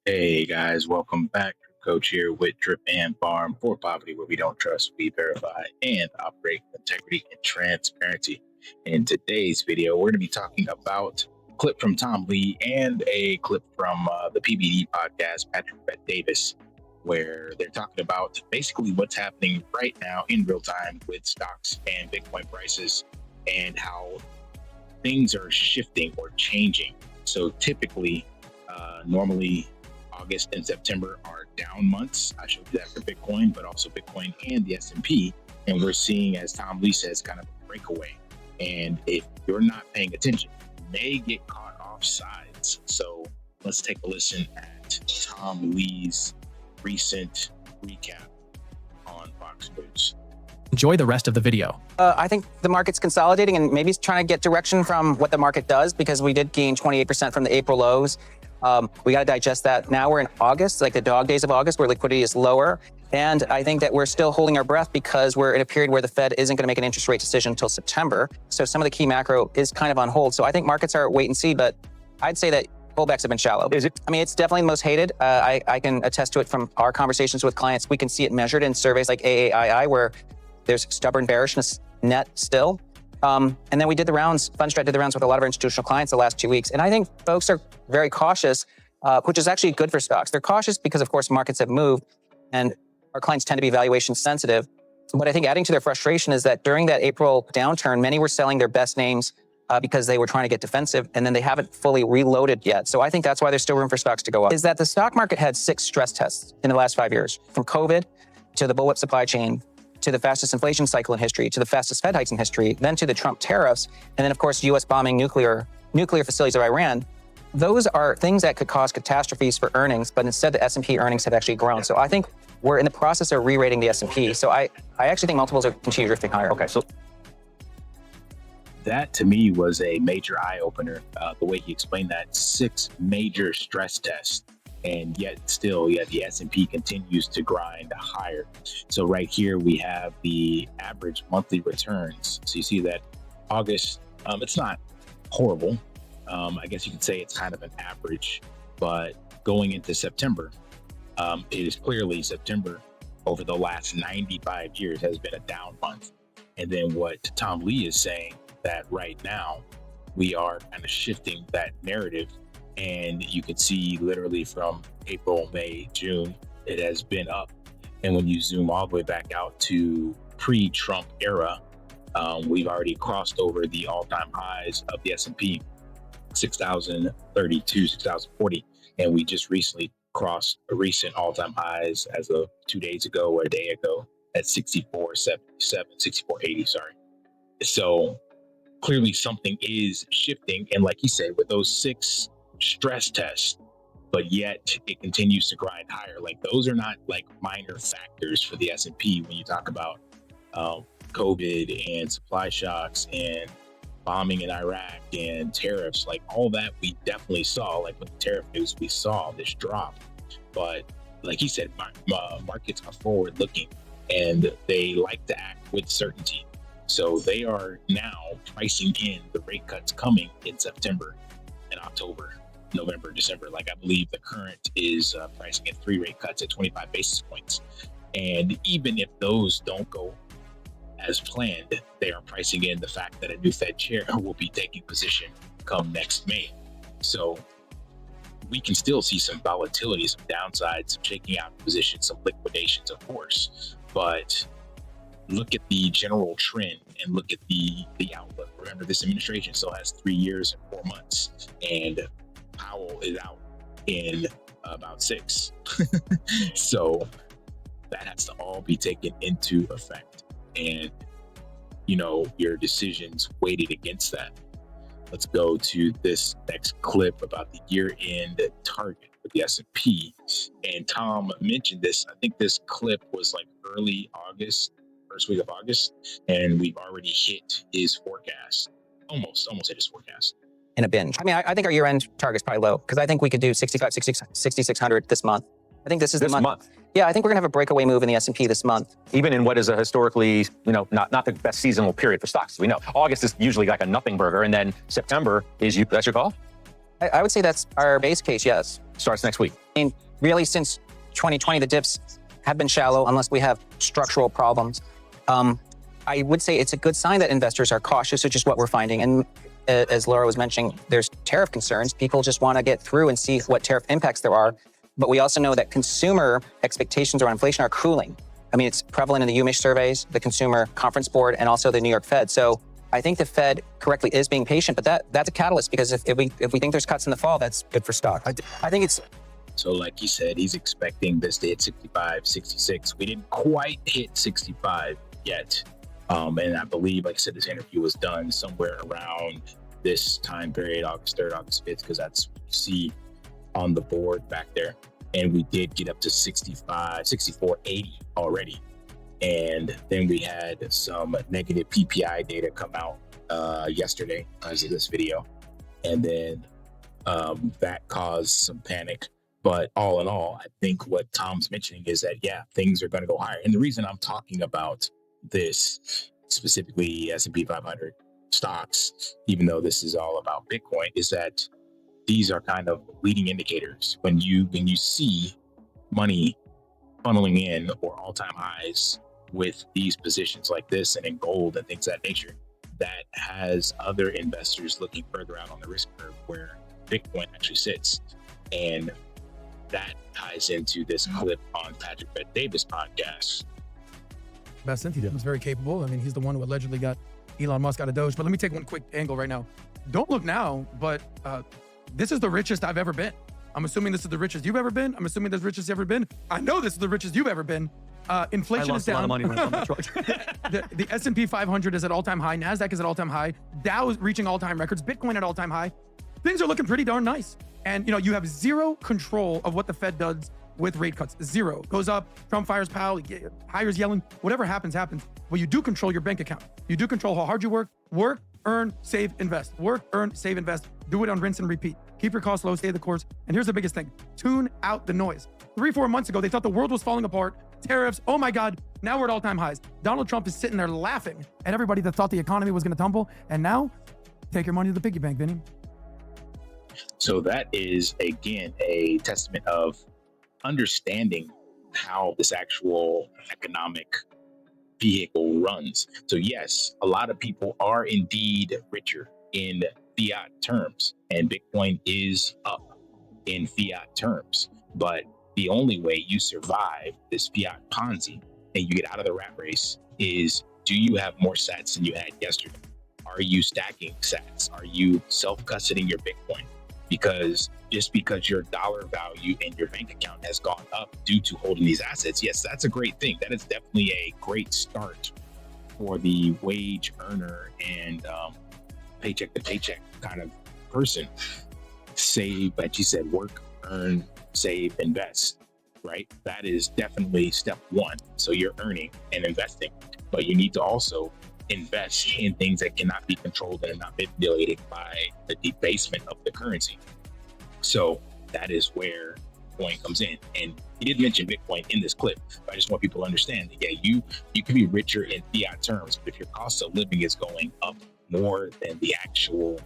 Hey guys, welcome back. Coach here with Drip and Farm for Poverty, where we don't trust, we verify, and operate with integrity and transparency. In today's video, we're going to be talking about a clip from Tom Lee and a clip from the PBD podcast, Patrick Bet Davis, where they're talking about basically what's happening right now in real time with stocks and Bitcoin prices and how things are shifting or changing. So typically, normally, August and September are down months. I showed you that for Bitcoin, but also Bitcoin and the S&P. And we're seeing, as Tom Lee says, kind of a breakaway. And if you're not paying attention, you may get caught off sides. So let's take a listen at Tom Lee's recent recap on Fox News. Enjoy the rest of the video. I think the market's consolidating and maybe it's trying to get direction from what the market does, because we did gain 28% from the April lows. We got to digest that. Now we're in August, like the dog days of August, where liquidity is lower. And I think that we're still holding our breath because we're in a period where the Fed isn't going to make an interest rate decision until September. So some of the key macro is kind of on hold. So I think markets are wait and see, but I'd say that pullbacks have been shallow. Is it? I mean, it's definitely the most hated. I can attest to it from our conversations with clients. We can see it measured in surveys like AAII, where there's stubborn bearishness net still. And then we did the rounds, Fundstrat did the rounds with a lot of our institutional clients the last 2 weeks. And I think folks are very cautious, which is actually good for stocks. They're cautious because, of course, markets have moved and our clients tend to be valuation sensitive. But I think adding to their frustration is that during that April downturn, many were selling their best names because they were trying to get defensive, and then they haven't fully reloaded yet. So I think that's why there's still room for stocks to go up. Is that the stock market had 6 stress tests in the last 5 years, from COVID to the bullwhip supply chain, to the fastest inflation cycle in history, to the fastest Fed hikes in history, then to the Trump tariffs, and then, of course, U.S. bombing nuclear facilities of Iran. Those are things that could cause catastrophes for earnings, but instead the S&P earnings have actually grown. So I think we're in the process of re-rating the S&P. So I actually think multiples are continue drifting higher. Okay, so that to me was a major eye-opener, the way he explained that. 6 major stress tests. And yet still, the S&P continues to grind higher. So right here, we have the average monthly returns. So you see that August, it's not horrible. I guess you could say it's kind of an average, but going into September, it is clearly September over the last 95 years has been a down month. And then what Tom Lee is saying, that right now we are kind of shifting that narrative. And you can see literally from April, May, June, it has been up. And when you zoom all the way back out to pre-Trump era, we've already crossed over the all-time highs of the S&P, 6,032, 6,040. And we just recently crossed a recent all-time highs as of 2 days ago or a day ago at 6477, 6480, sorry. So clearly something is shifting. And like he said, with those 6 stress tests, but yet it continues to grind higher. Like, those are not like minor factors for the S&P when you talk about COVID and supply shocks and bombing in Iraq and tariffs. Like, all that we definitely saw, like with the tariff news, we saw this drop. But like he said, markets are forward looking and they like to act with certainty. So they are now pricing in the rate cuts coming in September and October, November, December. Like, I believe the current is pricing in 3 rate cuts at 25 basis points. And even if those don't go as planned, they are pricing in the fact that a new Fed chair will be taking position come next May. So we can still see some volatility, some downsides, some shaking out positions, some liquidations, of course. But look at the general trend and look at the outlook. Remember, this administration still has 3 years and 4 months, and Powell is out in about 6. So that has to all be taken into effect. And, your decisions weighted against that. Let's go to this next clip about the year-end target for the S&P. And Tom mentioned this. I think this clip was like early August, first week of August, and we've already hit his forecast. Almost hit his forecast. In a binge. I mean, I think our year-end target's probably low, because I think we could do 6,600 this month. I think this is this the month. Yeah, I think we're gonna have a breakaway move in the S&P this month. even in what is a historically, not the best seasonal period for stocks, as we know. August is usually like a nothing burger, and then September is that's your call? I would say that's our base case, yes. starts next week. I mean, really, since 2020, the dips have been shallow unless we have structural problems. I would say it's a good sign that investors are cautious, which is what we're finding. And as Laura was mentioning, there's tariff concerns. People just want to get through and see what tariff impacts there are. But we also know that consumer expectations around inflation are cooling. I mean, it's prevalent in the UMich surveys, the Consumer Conference Board, and also the New York Fed. So I think the Fed correctly is being patient, but that's a catalyst, because if we think there's cuts in the fall, that's good for stock. I think it's... So like he said, he's expecting this to hit 65, 66. We didn't quite hit 65 yet. And I believe, like I said, this interview was done somewhere around this time period, August 3rd, August 5th, because that's what you see on the board back there. And we did get up to 65, 64.80 already. And then we had some negative PPI data come out yesterday as of this video. And then that caused some panic. But all in all, I think what Tom's mentioning is that, yeah, things are going to go higher. And the reason I'm talking about this, specifically S&P 500 stocks, even though this is all about Bitcoin, is that these are kind of leading indicators. When you see money funneling in or all-time highs with these positions like this and in gold and things of that nature, that has other investors looking further out on the risk curve where Bitcoin actually sits. And that ties into this clip on Patrick Bet-Davis podcast. Best he was very capable. I mean, he's the one who allegedly got Elon Musk out of Doge. But let me take one quick angle right now. Don't look now, but this is the richest I've ever been. I'm assuming this is the richest you've ever been. I'm assuming this is the richest you've ever been. I know this is the richest you've ever been. Inflation is down. I lost a lot of money when I bought the truck. the S&P 500 is at all-time high. NASDAQ is at all-time high. Dow is reaching all-time records. Bitcoin at all-time high. Things are looking pretty darn nice. And, you have zero control of what the Fed does with rate cuts. Zero. Goes up, Trump fires Powell, hires Yellen. Whatever happens, happens. Well, you do control your bank account. You do control how hard you work. Work, earn, save, invest. Work, earn, save, invest. Do it on rinse and repeat. Keep your costs low, stay the course. And here's the biggest thing. Tune out the noise. 3-4 months ago, they thought the world was falling apart. Tariffs, oh my God, now we're at all-time highs. Donald Trump is sitting there laughing at everybody that thought the economy was going to tumble. And now, take your money to the piggy bank, Vinny. So that is, again, a testament of understanding how this actual economic vehicle runs. So yes, a lot of people are indeed richer in fiat terms, and Bitcoin is up in fiat terms. But the only way you survive this fiat Ponzi and you get out of the rat race is, do you have more sats than you had yesterday? Are you stacking sats? Are you self-custodying your Bitcoin? Because just because your dollar value in your bank account has gone up due to holding these assets, yes, that's a great thing. That is definitely a great start for the wage earner and paycheck to paycheck kind of person. Save, like you said, work, earn, save, invest, right? That is definitely step one. So you're earning and investing, but you need to also invest in things that cannot be controlled and are not manipulated by the debasement of the currency. So that is where Bitcoin comes in. And he did mention Bitcoin in this clip, but I just want people to understand that, yeah, you can be richer in fiat terms, but if your cost of living is going up more than the actual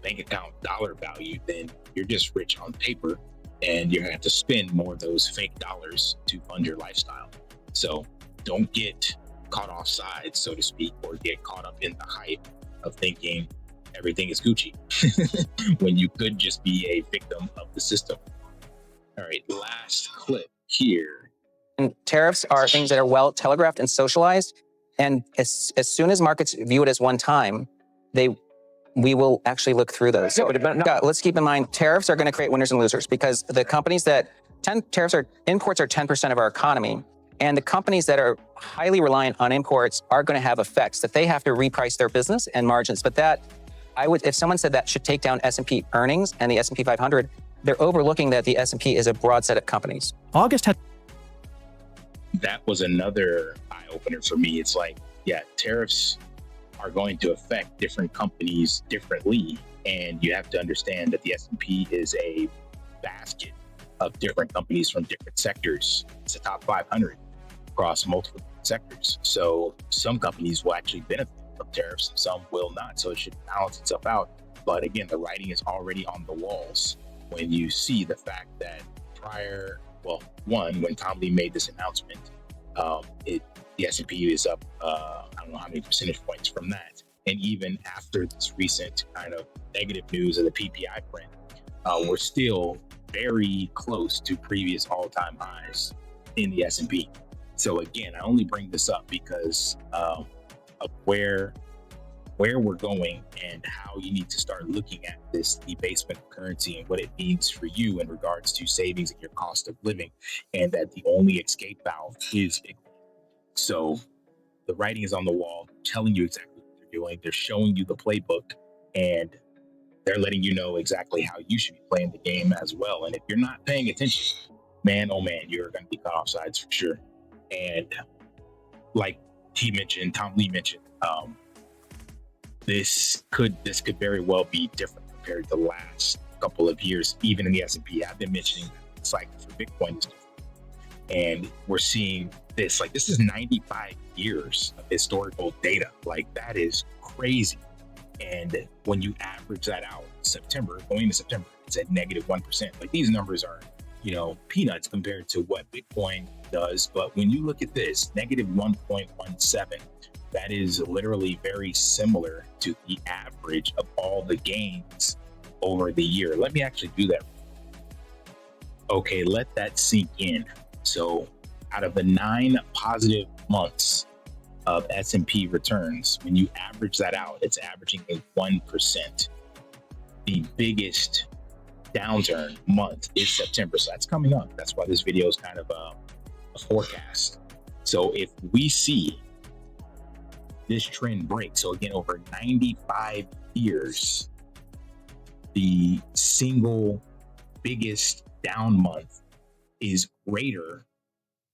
bank account dollar value, then you're just rich on paper, and you're gonna have to spend more of those fake dollars to fund your lifestyle. So don't get caught offside, so to speak, or get caught up in the hype of thinking everything is Gucci when you could just be a victim of the system. All right, last clip here. And tariffs are things that are well telegraphed and socialized. And as soon as markets view it as one time, we will actually look through those. So let's keep in mind, tariffs are going to create winners and losers, because the companies that imports are 10% of our economy. And the companies that are highly reliant on imports are going to have effects that they have to reprice their business and margins. But if someone said that should take down S&P earnings and the S&P 500, they're overlooking that the S&P is a broad set of companies. That was another eye opener for me. It's like, yeah, tariffs are going to affect different companies differently. And you have to understand that the S&P is a basket of different companies from different sectors. It's a top 500 across multiple sectors. So some companies will actually benefit from tariffs and some will not. So it should balance itself out. But again, the writing is already on the walls when you see the fact that when Tom Lee made this announcement, the S&P is up, I don't know how many percentage points from that. And even after this recent kind of negative news of the PPI print, we're still very close to previous all-time highs in the S&P. So again, I only bring this up because of where we're going and how you need to start looking at this debasement of currency and what it means for you in regards to savings and your cost of living, and that the only escape valve is Bitcoin. So the writing is on the wall, telling you exactly what they're doing. They're showing you the playbook, and they're letting you know exactly how you should be playing the game as well. And if you're not paying attention, man, oh man, you're going to be caught off sides for sure. And like Tom Lee mentioned, this could very well be different compared to the last couple of years, even in the S&P. I've been mentioning that the cycle for Bitcoin is different. And we're seeing this, like, this is 95 years of historical data. Like, that is crazy. And when you average that out, going into September, it's at negative 1%. Like, these numbers are, peanuts compared to what Bitcoin does. But when you look at this, negative 1.17, that is literally very similar to the average of all the gains over the year. Let me actually do that. Okay, let that sink in. So out of the 9 positive months of S&P returns, when you average that out, it's averaging a 1%. The biggest downturn month is September. So that's coming up. That's why this video is kind of a forecast. So if we see this trend break, so again, over 95 years, the single biggest down month is greater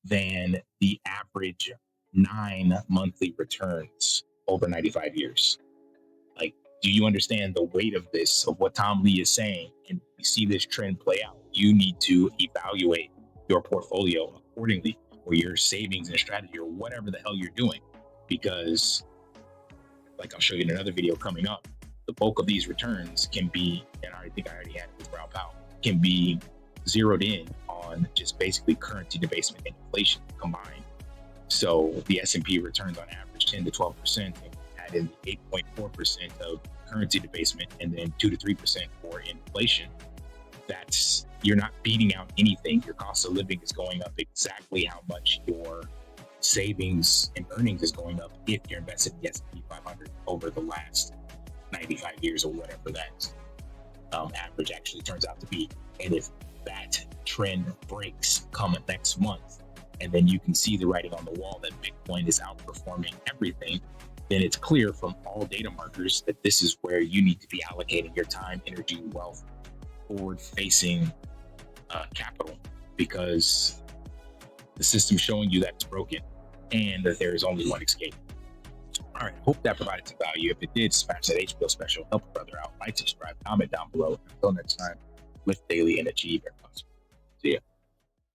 than the average 9 monthly returns over 95 years. Like, do you understand the weight of this, of what Tom Lee is saying? And you see this trend play out, you need to evaluate your portfolio accordingly, or your savings and strategy, or whatever the hell you're doing. Because, like I'll show you in another video coming up, the bulk of these returns can be, and I think I already had it with Brown Powell, can be zeroed in on just basically currency debasement and inflation combined. So the S&P returns on average 10 to 12%, and add in the 8.4% of currency debasement, and then 2 to 3% for inflation. You're not beating out anything. Your cost of living is going up exactly how much your savings and earnings is going up if you're invested in the S&P 500 over the last 95 years, or whatever that average actually turns out to be. And if that trend breaks come next month, and then you can see the writing on the wall that Bitcoin is outperforming everything, then it's clear from all data markers that this is where you need to be allocating your time, energy, wealth, forward-facing capital, because the system's showing you that it's broken and that there is only one escape. All right, hope that provided some value. If it did, smash that HBO special, help a brother out, like, subscribe, comment down below. Until next time, lift daily and achieve your customers. See ya.